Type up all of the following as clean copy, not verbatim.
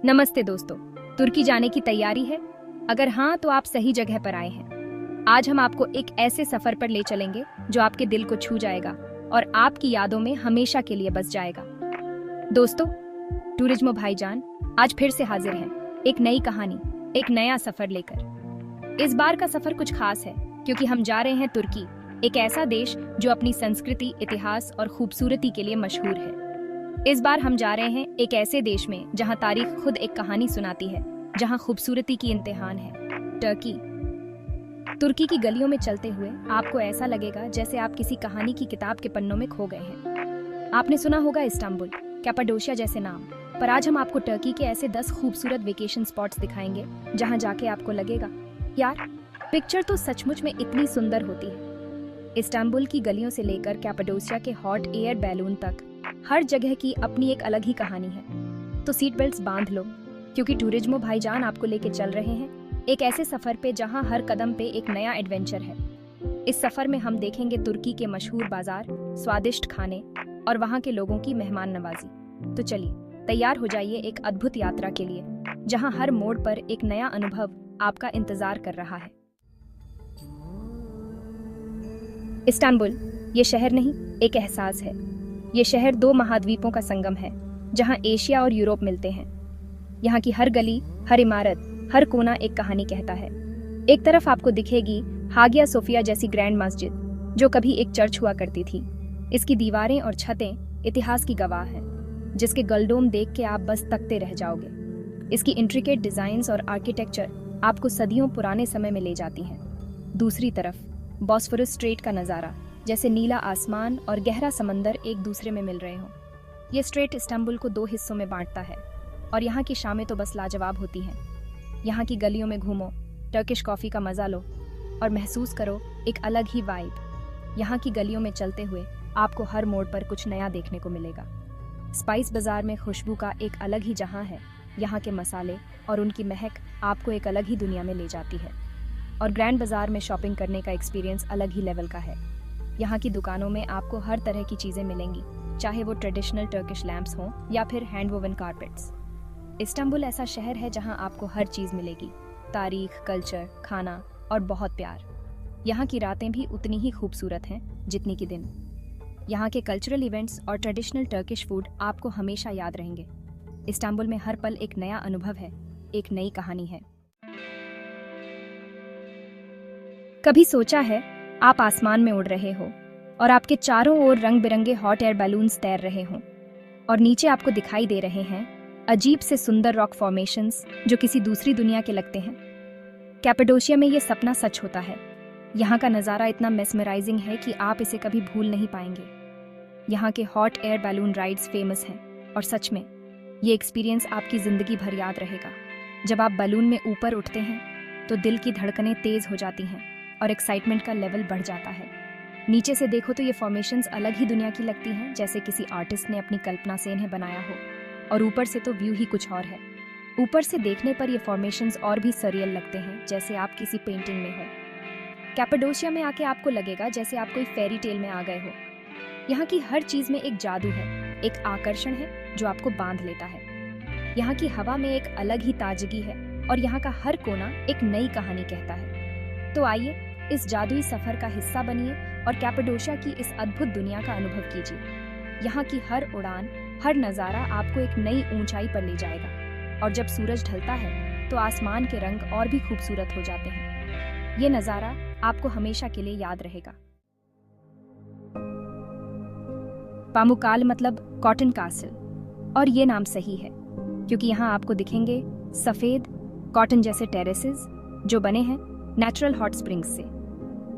नमस्ते दोस्तों, तुर्की जाने की तैयारी है? अगर हाँ तो आप सही जगह पर आए हैं। आज हम आपको एक ऐसे सफर पर ले चलेंगे जो आपके दिल को छू जाएगा और आपकी यादों में हमेशा के लिए बस जाएगा। दोस्तों, टूरिज्मो भाईजान आज फिर से हाजिर हैं, एक नई कहानी, एक नया सफर लेकर। इस बार का सफर कुछ खास है क्योंकि हम जा रहे हैं तुर्की, एक ऐसा देश जो अपनी संस्कृति, इतिहास और खूबसूरती के लिए मशहूर है। इस बार हम जा रहे हैं एक ऐसे देश में जहां तारीख खुद एक कहानी सुनाती है, जहां खूबसूरती की इम्तिहान है, टर्की। तुर्की की गलियों में चलते हुए आपको ऐसा लगेगा जैसे आप किसी कहानी की किताब के पन्नों में खो गए हैं। आपने सुना होगा इस्तांबुल, कैपाडोशिया जैसे नाम, पर आज हम आपको टर्की के ऐसे 10 खूबसूरत वेकेशन स्पॉट्स दिखाएंगे जहां जाके आपको लगेगा, यार पिक्चर तो सचमुच में इतनी सुंदर होती है। इस्तांबुल की गलियों से लेकर कैपाडोशिया के हॉट एयर बैलून तक हर जगह की अपनी एक अलग ही कहानी है। तो सीट बेल्ट्स बांध लो क्योंकि टूरिज्मो भाईजान आपको लेके चल रहे हैं एक ऐसे सफर पे जहां हर कदम पे एक नया एडवेंचर है। इस सफर में हम देखेंगे तुर्की के मशहूर बाजार, स्वादिष्ट खाने और वहां के लोगों की मेहमान नवाजी। तो चलिए तैयार हो जाइए एक अद्भुत यात्रा के लिए जहां हर मोड़ पर एक नया अनुभव आपका इंतजार कर रहा है। इस्तांबुल ये शहर नहीं, एक एहसास है। ये शहर 2 महाद्वीपों का संगम है जहां एशिया और यूरोप मिलते हैं। यहाँ की हर गली, हर इमारत, हर कोना एक कहानी कहता है। एक तरफ आपको दिखेगी हागिया सोफिया जैसी ग्रैंड मस्जिद जो कभी एक चर्च हुआ करती थी। इसकी दीवारें और छतें इतिहास की गवाह हैं, जिसके गलडोम देख के आप बस तकते रह जाओगे। इसकी इंट्रिकेट डिजाइन्स और आर्किटेक्चर आपको सदियों पुराने समय में ले जाती हैं। दूसरी तरफ बॉस्फोरस स्ट्रेट का नज़ारा, जैसे नीला आसमान और गहरा समंदर एक दूसरे में मिल रहे हों। ये स्ट्रेट इस्तांबुल को 2 हिस्सों में बांटता है और यहाँ की शामें तो बस लाजवाब होती हैं। यहाँ की गलियों में घूमो, टर्किश कॉफ़ी का मज़ा लो और महसूस करो एक अलग ही वाइब। यहाँ की गलियों में चलते हुए आपको हर मोड़ पर कुछ नया देखने को मिलेगा। स्पाइस बाज़ार में खुशबू का एक अलग ही जहाँ है। यहाँ के मसाले और उनकी महक आपको एक अलग ही दुनिया में ले जाती है। और ग्रैंड बाज़ार में शॉपिंग करने का एक्सपीरियंस अलग ही लेवल का है। यहाँ की दुकानों में आपको हर तरह की चीज़ें मिलेंगी, चाहे वो ट्रेडिशनल टर्किश लैम्प्स हों या फिर हैंड वोवन कारपेट्स। इस्तांबुल ऐसा शहर है जहाँ आपको हर चीज़ मिलेगी, तारीख, कल्चर, खाना और बहुत प्यार। यहाँ की रातें भी उतनी ही खूबसूरत हैं जितनी कि दिन। यहाँ के कल्चरल इवेंट्स और ट्रेडिशनल टर्किश फूड आपको हमेशा याद रहेंगे। इस्तांबुल में हर पल एक नया अनुभव है, एक नई कहानी है। कभी सोचा है आप आसमान में उड़ रहे हो और आपके चारों ओर रंग बिरंगे हॉट एयर बैलून्स तैर रहे हों और नीचे आपको दिखाई दे रहे हैं अजीब से सुंदर रॉक फॉर्मेशंस जो किसी दूसरी दुनिया के लगते हैं। कैपाडोशिया में ये सपना सच होता है। यहाँ का नज़ारा इतना मेस्मराइजिंग है कि आप इसे कभी भूल नहीं पाएंगे। यहाँ के hot air balloon rides famous हैं और सच में ये एक्सपीरियंस आपकी ज़िंदगी भर याद रहेगा। जब आप बैलून में ऊपर उठते हैं तो दिल की धड़कनें तेज़ हो जाती हैं और एक्साइटमेंट का लेवल बढ़ जाता है। नीचे से देखो तो ये फॉर्मेशंस अलग ही दुनिया की लगती हैं, जैसे किसी आर्टिस्ट ने अपनी कल्पना से इन्हें बनाया हो। और ऊपर से तो व्यू ही कुछ और है। ऊपर से देखने पर ये फॉर्मेशंस और भी सरियल लगते हैं, जैसे आप किसी पेंटिंग में हो। कैपाडोशिया में आके आपको लगेगा जैसे आप कोई फेरी टेल में आ गए हो। यहाँ की हर चीज़ में एक जादू है, एक आकर्षण है जो आपको बांध लेता है। यहाँ की हवा में एक अलग ही ताजगी है और यहाँ का हर कोना एक नई कहानी कहता है। तो आइए इस जादुई सफर का हिस्सा बनिए और कैपाडोशिया की इस अद्भुत दुनिया का अनुभव कीजिए। यहाँ की हर उड़ान, हर नज़ारा आपको एक नई ऊंचाई पर ले जाएगा और जब सूरज ढलता है तो आसमान के रंग और भी खूबसूरत हो जाते हैं। ये नज़ारा आपको हमेशा के लिए याद रहेगा। पामुक्काल मतलब कॉटन कासल, और ये नाम सही है क्योंकि यहाँ आपको दिखेंगे सफ़ेद कॉटन जैसे टेरेसेस जो बने हैं नेचुरल हॉट स्प्रिंग्स से।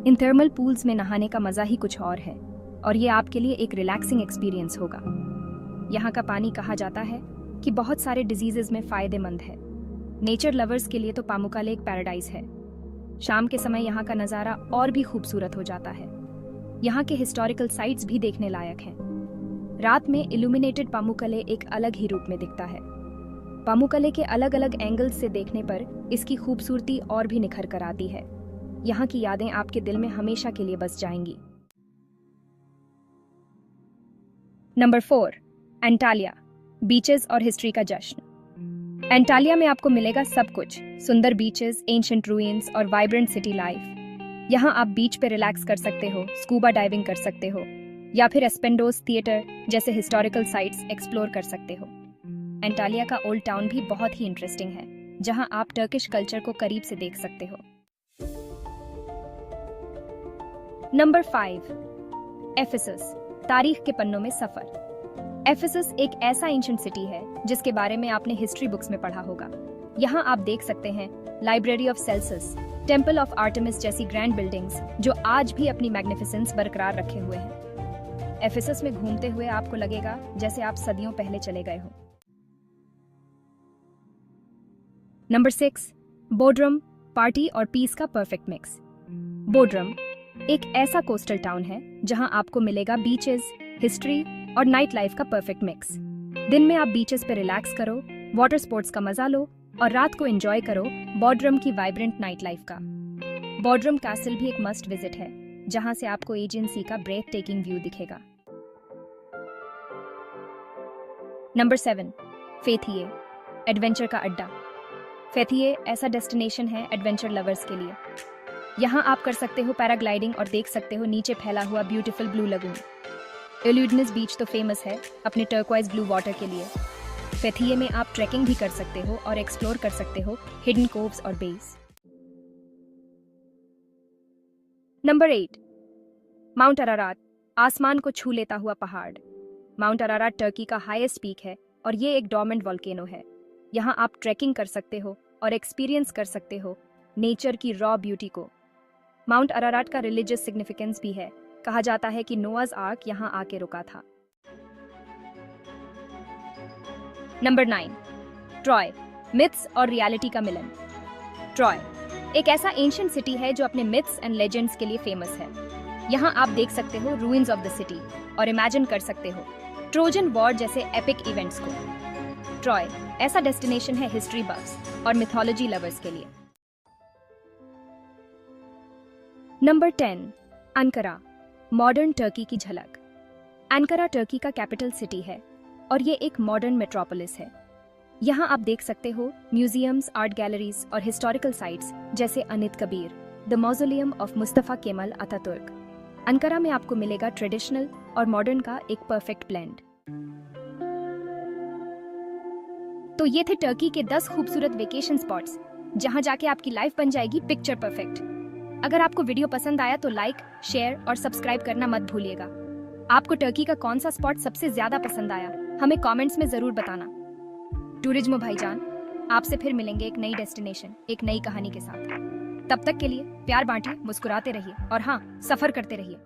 इन थर्मल पूल्स में नहाने का मज़ा ही कुछ और है और ये आपके लिए एक रिलैक्सिंग एक्सपीरियंस होगा। यहाँ का पानी कहा जाता है कि बहुत सारे डिजीजेज में फ़ायदेमंद है। नेचर लवर्स के लिए तो पामुक्काल एक पैराडाइज है। शाम के समय यहाँ का नज़ारा और भी खूबसूरत हो जाता है। यहाँ के हिस्टोरिकल साइट्स भी देखने लायक हैं। रात में इल्यूमिनेटेड पामुक्काले एक अलग ही रूप में दिखता है। पामुक्काले के अलग अलग एंगल्स से देखने पर इसकी खूबसूरती और भी निखर कर आती है। यहाँ की यादें आपके दिल में हमेशा के लिए बस जाएंगी। नंबर 4, एंटालिया, बीचेस और हिस्ट्री का जश्न। एंटालिया में आपको मिलेगा सब कुछ, सुंदर बीचेस, एंशिएंट रूइंस और वाइब्रेंट सिटी लाइफ। यहाँ आप बीच पे रिलैक्स कर सकते हो, स्कूबा डाइविंग कर सकते हो या फिर एस्पेंडोस थिएटर जैसे हिस्टोरिकल साइट्स एक्सप्लोर कर सकते हो। एंटालिया का ओल्ड टाउन भी बहुत ही इंटरेस्टिंग है, जहाँ आप टर्किश कल्चर को करीब से देख सकते हो। नंबर 5, एफिसस, तारीख के पन्नों में सफर। एफिसस एक ऐसा एंशिएंट सिटी है जिसके बारे में आपने हिस्ट्री बुक्स में पढ़ा होगा। यहाँ आप देख सकते हैं library of Celsus, temple of Artemis जैसी ग्रैंड बिल्डिंग्स जो आज भी अपनी मैग्निफिसेंस बरकरार रखे हुए हैं। एफिसस में घूमते हुए आपको लगेगा जैसे आप सदियों पहले चले गए हो। नंबर 6, बोड्रम, पार्टी और पीस का परफेक्ट मिक्स। बोड्रम एक ऐसा कोस्टल टाउन है जहां आपको मिलेगा बीचेस, हिस्ट्री और नाइट लाइफ का परफेक्ट मिक्स। दिन में आप बीचेस पे रिलैक्स करो, वाटर स्पोर्ट्स का मजा लो और रात को एंजॉय करो बोड्रम की वाइब्रेंट नाइट लाइफ का। बोड्रम कैसल भी एक मस्ट विजिट है, जहां से आपको एजियन सी का ब्रेथ टेकिंग व्यू दिखेगा। नंबर 7, फेथिये, एडवेंचर का अड्डा। फेथिये ऐसा डेस्टिनेशन है एडवेंचर लवर्स के लिए। यहाँ आप कर सकते हो पैराग्लाइडिंग और देख सकते हो नीचे फैला हुआ ब्यूटीफुल ब्लू लगून। एल्यूडनस बीच तो फेमस है अपने टर्क्वाइज ब्लू वाटर के लिए। फेथिये में आप ट्रैकिंग भी कर सकते हो और एक्सप्लोर कर सकते हो हिडन कोव्स और बेस। नंबर 8, माउंट अरारात, आसमान को छू लेता हुआ पहाड़। माउंट अरारात टर्की का हाईएस्ट पीक है और ये एक डोर्मेंट वोल्केनो है। यहाँ आप ट्रैकिंग कर सकते हो और एक्सपीरियंस कर सकते हो नेचर की रॉ ब्यूटी को। माउंट अरारात का रिलीजियस सिग्निफिकेंस भी है। कहा जाता है कि नोआज आर्क यहाँ आके रुका था। नंबर 9, ट्रॉय, मिथ्स और रियलिटी का मिलन। ट्रॉय एक ऐसा एंशिएंट सिटी है जो अपने मिथ्स एंड लेजेंड्स के लिए फेमस है। यहाँ आप देख सकते हो रूइंस ऑफ द सिटी और इमेजिन कर सकते हो ट्रोजन वॉर जैसे एपिक इवेंट्स को। ट्रॉय ऐसा डेस्टिनेशन है हिस्ट्री बफ्स और मिथोलॉजी लवर्स के लिए। नंबर 10, अंकारा, मॉडर्न टर्की की झलक। अंकारा टर्की का कैपिटल सिटी है और ये एक मॉडर्न मेट्रोपोलिस है। यहाँ आप देख सकते हो म्यूजियम्स, आर्ट गैलरीज और हिस्टोरिकल साइट्स जैसे Anit Kabir, the मौजोलियम of Mustafa camel Ataturk. Ankara में आपको मिलेगा ट्रेडिशनल और मॉडर्न का एक परफेक्ट ब्लेंड। तो ये थे टर्की के 10 खूबसूरत वेकेशन स्पॉट्स जहां जाके आपकी लाइफ बन जाएगी पिक्चर परफेक्ट। अगर आपको वीडियो पसंद आया तो लाइक, शेयर और सब्सक्राइब करना मत भूलिएगा। आपको टर्की का कौन सा स्पॉट सबसे ज्यादा पसंद आया, हमें कमेंट्स में जरूर बताना। टूरिज्म भाईजान, आपसे फिर मिलेंगे एक नई डेस्टिनेशन, एक नई कहानी के साथ। तब तक के लिए प्यार बांटिए, मुस्कुराते रहिए और हाँ, सफर करते रहिए।